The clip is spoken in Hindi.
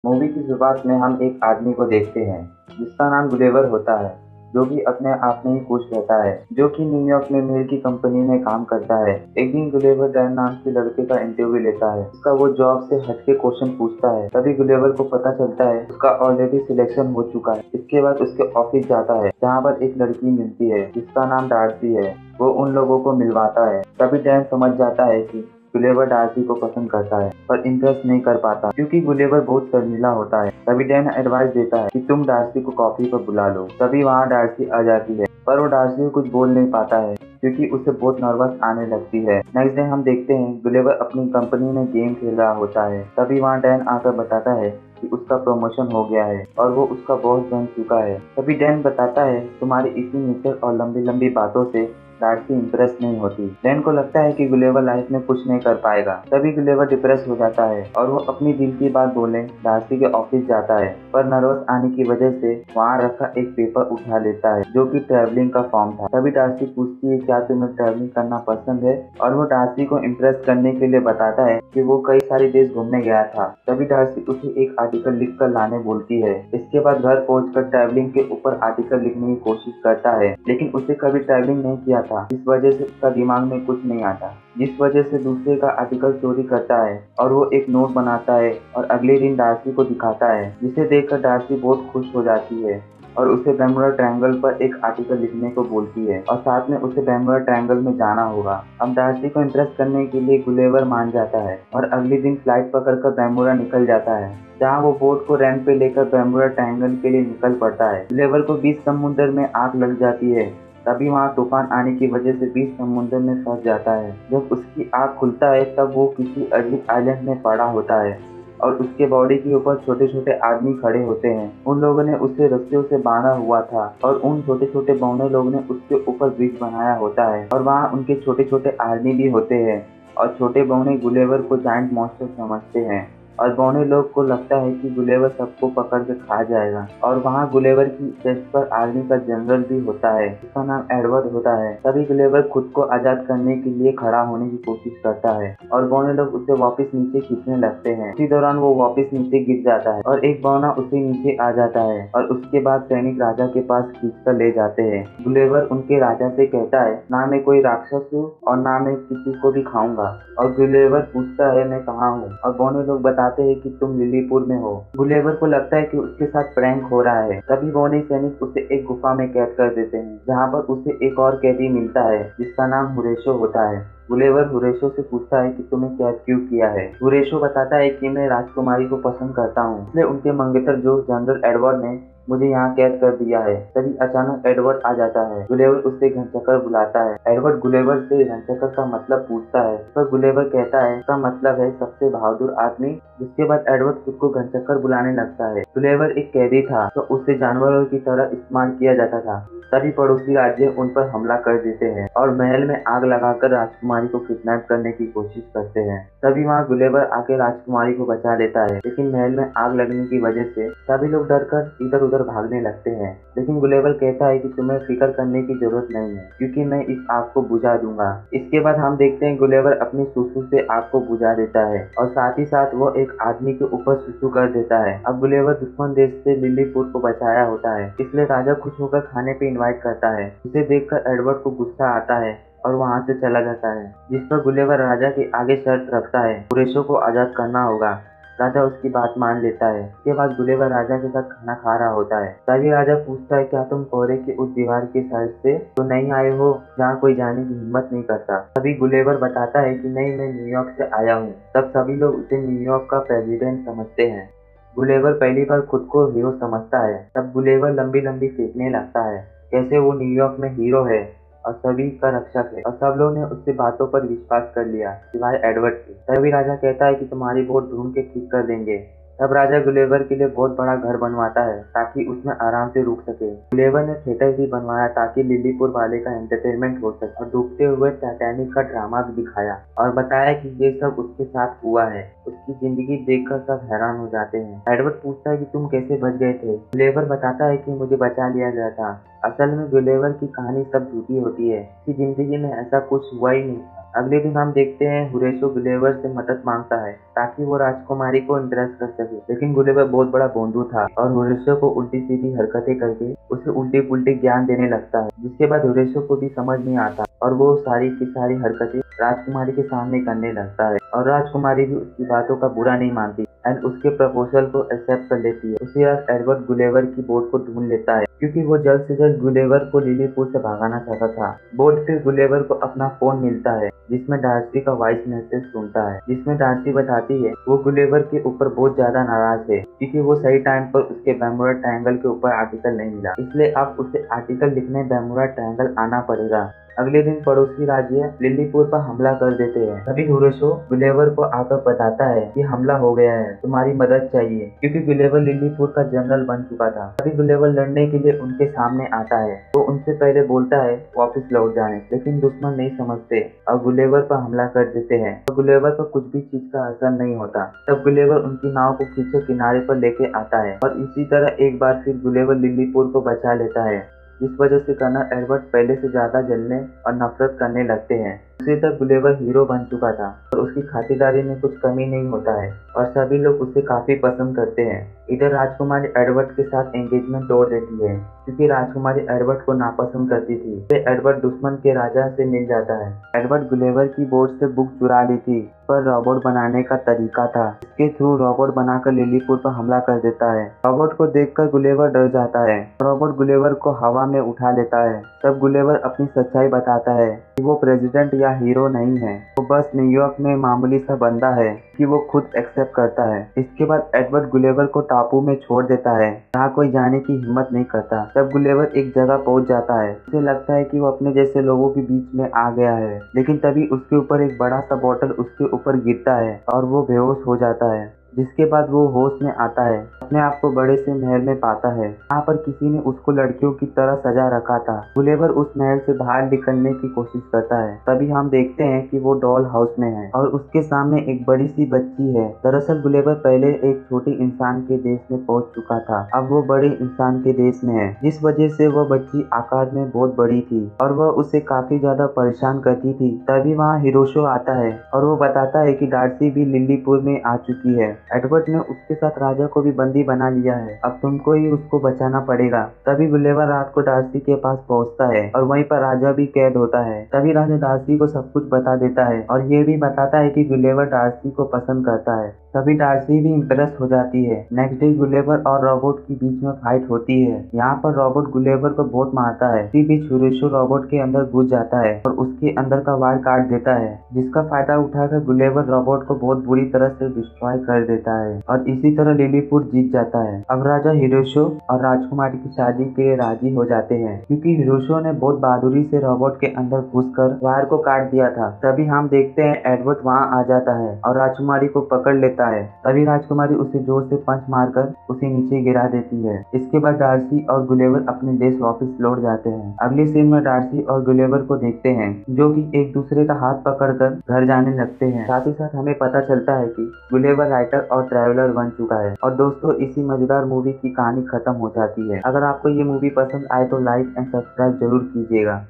मूवी की शुरुआत में हम एक आदमी को देखते हैं जिसका नाम गुलेवर होता है, जो कि अपने आप में ही खुश रहता है, जो कि न्यूयॉर्क में मेल की कंपनी में काम करता है। एक दिन गुलेवर डैन नाम के लड़के का इंटरव्यू लेता है। उसका वो जॉब से हटके क्वेश्चन पूछता है। तभी गुलेवर को पता चलता है उसका ऑलरेडी सिलेक्शन हो चुका है। इसके बाद उसके ऑफिस जाता है जहाँ पर एक लड़की मिलती है जिसका नाम डार्सी है। वो उन लोगों को मिलवाता है। तभी डैन समझ जाता है कि गुलेवर डार्सी को पसंद करता है पर इम्प्रेस नहीं कर पाता क्योंकि गुलेवर बहुत शर्मिला होता है। तभी डैन एडवाइस देता है कि तुम डार्सी को कॉफी पर बुला लो। तभी वहाँ डार्सी आ जाती है पर वो डार्सी को कुछ बोल नहीं पाता है क्योंकि उसे बहुत नर्वस आने लगती है। नेक्स्ट डे हम देखते हैं गुलेवर अपनी कंपनी में गेम खेल रहा होता है। तभी वहाँ डैन आकर बताता है कि उसका प्रमोशन हो गया है और वो उसका बॉस बन चुका है। तभी डैन बताता है तुम्हारी इसी नेचर और लंबी लंबी बातों से डार्सी इम्प्रेस नहीं होती। डैन को लगता है कि गुलेवर लाइफ में कुछ नहीं कर पाएगा। तभी गुलेवर डिप्रेस हो जाता है और वो अपनी दिल की बात बोले डार्सी के ऑफिस जाता है पर नर्वस आने की वजह से वहाँ रखा एक पेपर उठा लेता है जो कि ट्रैवलिंग का फॉर्म था। तभी डार्सी पूछती है क्या तुम्हें ट्रैवलिंग करना पसंद है और वो डार्सी को इम्प्रेस करने के लिए बताता है कि वो कई सारे देश घूमने गया था। तभी डार्सी उसे एक आर्टिकल लिख कर लाने बोलती है। इसके बाद घर पहुंचकर ट्रैवलिंग के ऊपर आर्टिकल लिखने की कोशिश करता है लेकिन उसे कभी ट्रैवलिंग नहीं किया था, जिस वजह से उसका दिमाग में कुछ नहीं आता, जिस वजह से दूसरे का आर्टिकल चोरी करता है और वो एक नोट बनाता है और अगले दिन डार्सी को दिखाता है, जिसे देखकर डार्सी बहुत खुश हो जाती है और उसे बर्मुडा ट्रायंगल पर एक आर्टिकल लिखने को बोलती है और साथ में उसे बर्मुडा ट्रायंगल में जाना होगा। अब डार्सी को इम्प्रेस करने के लिए गुलेवर मान जाता है और अगले दिन फ्लाइट पकड़कर बर्मुडा निकल जाता है, जहाँ वो बोट को रेंट पे लेकर बर्मुडा ट्रायंगल के लिए निकल पड़ता है। गुलेवर को बीच समुद्र में आग लग जाती है। तभी वहाँ तूफान आने की वजह से बीच समुद्र में फंस जाता है। जब उसकी आँख खुलता है तब वो किसी अजीब आइलैंड में पड़ा होता है और उसके बॉडी के ऊपर छोटे छोटे आदमी खड़े होते हैं। उन लोगों ने उसे रस्सियों से बांधा हुआ था और उन छोटे छोटे बौने लोगों ने उसके ऊपर ब्रिज बनाया होता है और वहाँ उनके छोटे छोटे आदमी भी होते हैं और छोटे बौने गुलेवर को जाइंट मॉन्स्टर समझते हैं और बौने लोग को लगता है कि गुलेवर सबको पकड़ के खा जाएगा। और वहाँ गुलेवर की चेस्ट पर आर्मी का जनरल भी होता है जिसका नाम एडवर्ड होता है। तभी गुलेवर खुद को आजाद करने के लिए खड़ा होने की कोशिश करता है और बौने लोग उसे वापस नीचे खींचने लगते हैं। इसी दौरान वो वापस नीचे गिर जाता है और एक बौना उसे नीचे आ जाता है और उसके बाद सैनिक राजा के पास खींचकर ले जाते हैं। गुलेवर उनके राजा से कहता है ना मैं कोई राक्षस हूँ और ना मैं किसी को भी खाऊंगा। और गुलेवर पूछता है मैं कहाँ हूँ और बौने लोग बताते हैं कि तुम लिलीपुर में हो। गुलेवर को लगता है कि उसके साथ प्रैंक हो रहा है। तभी बौने सैनिक उसे एक गुफा में कैद कर देते हैं जहाँ पर उसे एक और कैदी मिलता है जिसका नाम हुरेशो होता है। गुलेवर हुरेशो से पूछता है कि तुम्हें कैद क्यों किया है। हुरेशो बताता है कि मैं राजकुमारी को पसंद करता हूँ, इसलिए उनके मंगेतर जो जनरल एडवर्ड ने मुझे यहाँ कैद कर दिया है। तभी अचानक एडवर्ड आ जाता है। गुलेवर उससे घनचक्कर बुलाता है। एडवर्ड गुलेवर से घनचक्कर का मतलब पूछता है पर गुलेवर कहता है इसका मतलब है सबसे बहादुर आदमी। जिसके बाद एडवर्ड खुद को घनचक्कर बुलाने लगता है। गुलेवर एक कैदी था तो उसे जानवरों की तरह इस्तेमाल किया जाता था। तभी पड़ोसी राज्य उन पर हमला कर देते हैं और महल में आग लगाकर राजकुमारी को किडनैप करने की कोशिश करते हैं। तभी वहाँ गुलेवर आके राजकुमारी को बचा लेता है लेकिन महल में आग लगने की वजह से सभी लोग डरकर इधर उधर भागने लगते हैं। लेकिन गुलेवर कहता है कि तुम्हें फिक्र करने की जरूरत नहीं है क्योंकि मैं इस आग को बुझा दूंगा। इसके बाद हम देखते हैं गुलेवर अपनी सुसु से आग को बुझा देता है और साथ ही साथ वो एक आदमी के ऊपर सुसु कर देता है। अब गुलेवर दुश्मन देश से लिलीपुर को बचाया होता है, इसलिए राजा खुश होकर खाने पे इनवाइट करता है। उसे देखकर एडवर्ड को गुस्सा आता है और वहाँ से चला जाता है, जिस पर गुलेवर राजा के आगे शर्त रखता है कुरेशों को आजाद करना होगा। राजा उसकी बात मान लेता है। इसके बाद गुलेवर राजा के साथ खाना खा रहा होता है। तभी राजा पूछता है क्या तुम कोहरे की उस दीवार के साइड से तो नहीं आए हो जहाँ कोई जाने की हिम्मत नहीं करता। तभी गुलेवर बताता है कि नहीं मैं न्यूयॉर्क से आया हूँ। तब सभी लोग उसे न्यूयॉर्क का प्रेसिडेंट समझते हैं। गुलेवर पहली बार खुद को हीरो समझता है। तब गुलेवर लंबी लंबी फेंकने लगता है कैसे वो न्यूयॉर्क में हीरो है और सभी का रक्षक है और सब लोग ने उससे बातों पर विश्वास कर लिया सिवाय एडवर्ड के। तभी राजा कहता है कि तुम्हारी बोट ढूंढ के ठीक कर देंगे। तब राजा गुलेवर के लिए बहुत बड़ा घर बनवाता है ताकि उसमें आराम से रुक सके। गुलेवर ने थिएटर भी बनवाया ताकि लिलीपुर वाले का एंटरटेनमेंट हो सके और डूबते हुए टाइटैनिक का ड्रामा भी दिखाया और बताया कि ये सब उसके साथ हुआ है। उसकी जिंदगी देखकर सब हैरान हो जाते हैं। एडवर्ड पूछता है कि तुम कैसे बच गए थे। गुलेवर बताता है कि मुझे बचा लिया गया था। असल में गुलेवर की कहानी सब झूठी होती है, उसकी जिंदगी में ऐसा कुछ हुआ ही नहीं था। अगले दिन हम देखते हैं हुरेशो गुलेवर से मदद मांगता है ताकि वो राजकुमारी को इम्प्रेस कर सके, लेकिन गुलेवर बहुत बड़ा बोंदू था और हुरेशो को उल्टी सीधी हरकतें करके उसे उल्टी पुल्टी ज्ञान देने लगता है, जिसके बाद हुरेशो को भी समझ नहीं आता और वो सारी की सारी हरकतें राजकुमारी के सामने करने लगता है और राजकुमारी भी उसकी बातों का बुरा नहीं मानती एंड उसके प्रपोजल को एक्सेप्ट कर लेती है। उसी रात एडवर्ड गुलेवर की बोट को ढूंढ लेता है क्योंकि वो जल्द से जल्द गुलेवर को लिलीपुर से भगाना चाहता था। बोट पे गुलेवर को अपना फोन मिलता है जिसमें डार्सी का वॉइस मैसेज सुनता है, जिसमें डार्सी बताती है वो गुलेवर के ऊपर बहुत ज्यादा नाराज है क्योंकि वो सही टाइम पर उसके बैमुरा ट्रायंगल के ऊपर आर्टिकल नहीं मिला, इसलिए अब उसे आर्टिकल लिखने बैमुरा ट्रायंगल आना पड़ेगा। अगले दिन पड़ोसी राज्य लिलीपुर पर हमला कर देते हैं। तभी हुरेशो गुलेवर को आकर बताता है कि हमला हो गया है, तुम्हारी मदद चाहिए, क्योंकि गुलेवर लिलीपुर का जनरल बन चुका था। तभी गुलेवर लड़ने के लिए उनके सामने आता है। वो उनसे पहले बोलता है वापस लौट जाने, लेकिन दुश्मन नहीं समझते और गुलेवर पर हमला कर देते हैं और गुलेवर पर कुछ भी चीज का असर नहीं होता। तब गुलेवर उनकी नाव को खींचे किनारे पर लेके आता है और इसी तरह एक बार फिर गुलेवर लिलीपुर को बचा लेता है, जिस वजह से कर्नल एडवर्ड पहले से ज्यादा जलने और नफरत करने लगते हैं। उसी तक गुलेवर हीरो बन चुका था और उसकी खातिरदारी में कुछ कमी नहीं होता है और सभी लोग उसे काफी पसंद करते हैं। इधर राजकुमारी एडवर्ड के साथ एंगेजमेंट तोड़ देती है क्योंकि राजकुमारी एडवर्ड को नापसंद करती थी। फिर एडवर्ड दुश्मन के राजा से मिल जाता है। एडवर्ड गुलेवर की बोट से बुक चुरा ली थी पर रोबोट बनाने का तरीका था, इसके थ्रू रोबोट बनाकर लिलीपुर पर हमला कर देता है। रोबोट को देखकर गुलेवर डर जाता है। रोबोट गुलेवर को हवा में उठा लेता है। तब गुलेवर अपनी सच्चाई बताता है कि वो प्रेसिडेंट या हीरो नहीं है, वो बस न्यूयॉर्क में मामूली सा बंदा है कि वो खुद एक्सेप्ट करता है। इसके बाद एडवर्ड गुलेवर को टापू में छोड़ देता है जहाँ कोई जाने की हिम्मत नहीं करता। तब गुलेवर एक जगह पहुंच जाता है। उसे लगता है कि वो अपने जैसे लोगों के बीच में आ गया है, लेकिन तभी उसके ऊपर एक बड़ा सा बॉटल उसके ऊपर गिरता है और वो बेहोश हो जाता है, जिसके बाद वो होश में आता है। अपने आप को बड़े से महल में पाता है जहाँ पर किसी ने उसको लड़कियों की तरह सजा रखा था। गुलेवर उस महल से बाहर निकलने की कोशिश करता है। तभी हम देखते हैं कि वो डॉल हाउस में है और उसके सामने एक बड़ी सी बच्ची है। दरअसल गुलेवर पहले एक छोटे इंसान के देश में पहुंच चुका था, अब वो बड़े इंसान के देश में है, जिस वजह से वह बच्ची आकार में बहुत बड़ी थी और वह उसे काफी ज्यादा परेशान करती थी। तभी वहाँ हिरोशो आता है और वो बताता है कि डार्सी भी लिलीपुर में आ चुकी है। एडवर्ड ने उसके साथ राजा को भी बंदी बना लिया है, अब तुमको ही उसको बचाना पड़ेगा। तभी गुलेवर रात को डार्सी के पास पहुंचता है और वहीं पर राजा भी कैद होता है। तभी राजा डार्सी को सब कुछ बता देता है और ये भी बताता है कि गुलेवर डार्सी को पसंद करता है। तभी डार्सी भी इम्प्रेस हो जाती है। नेक्स्ट डे गुलेवर और रोबोट के बीच में फाइट होती है। यहाँ पर रोबोट गुलेवर को बहुत मारता है। इसी बीच हुरेशो रोबोट के अंदर घुस जाता है और उसके अंदर का वायर काट देता है, जिसका फायदा उठाकर गुलेवर रोबोट को बहुत बुरी तरह से डिस्ट्रॉय कर देता है और इसी तरह लिलीपुर जीत जाता है। अब राजा हिरोशो और राजकुमारी की शादी के लिए राजी हो जाते हैं क्योंकि हिरोशो ने बहुत बहादुरी से रोबोट के अंदर घुसकर वायर को काट दिया था। तभी हम देखते हैं एडवर्ड वहाँ आ जाता है और राजकुमारी को पकड़ लेता है। तभी राजकुमारी उसे जोर से पंच मारकर उसे नीचे गिरा देती है। इसके बाद डार्सी और गुलेवर अपने देश वापस लौट जाते हैं। अगले सीन में डार्सी और गुलेवर को देखते हैं जो कि एक दूसरे का हाथ पकड़कर घर जाने लगते हैं। साथ ही साथ हमें पता चलता है कि गुलेवर राइटर और ट्रैवलर बन चुका है। और दोस्तों इसी मजेदार मूवी की कहानी खत्म हो जाती है। अगर आपको ये मूवी पसंद आए तो लाइक एंड सब्सक्राइब जरूर कीजिएगा।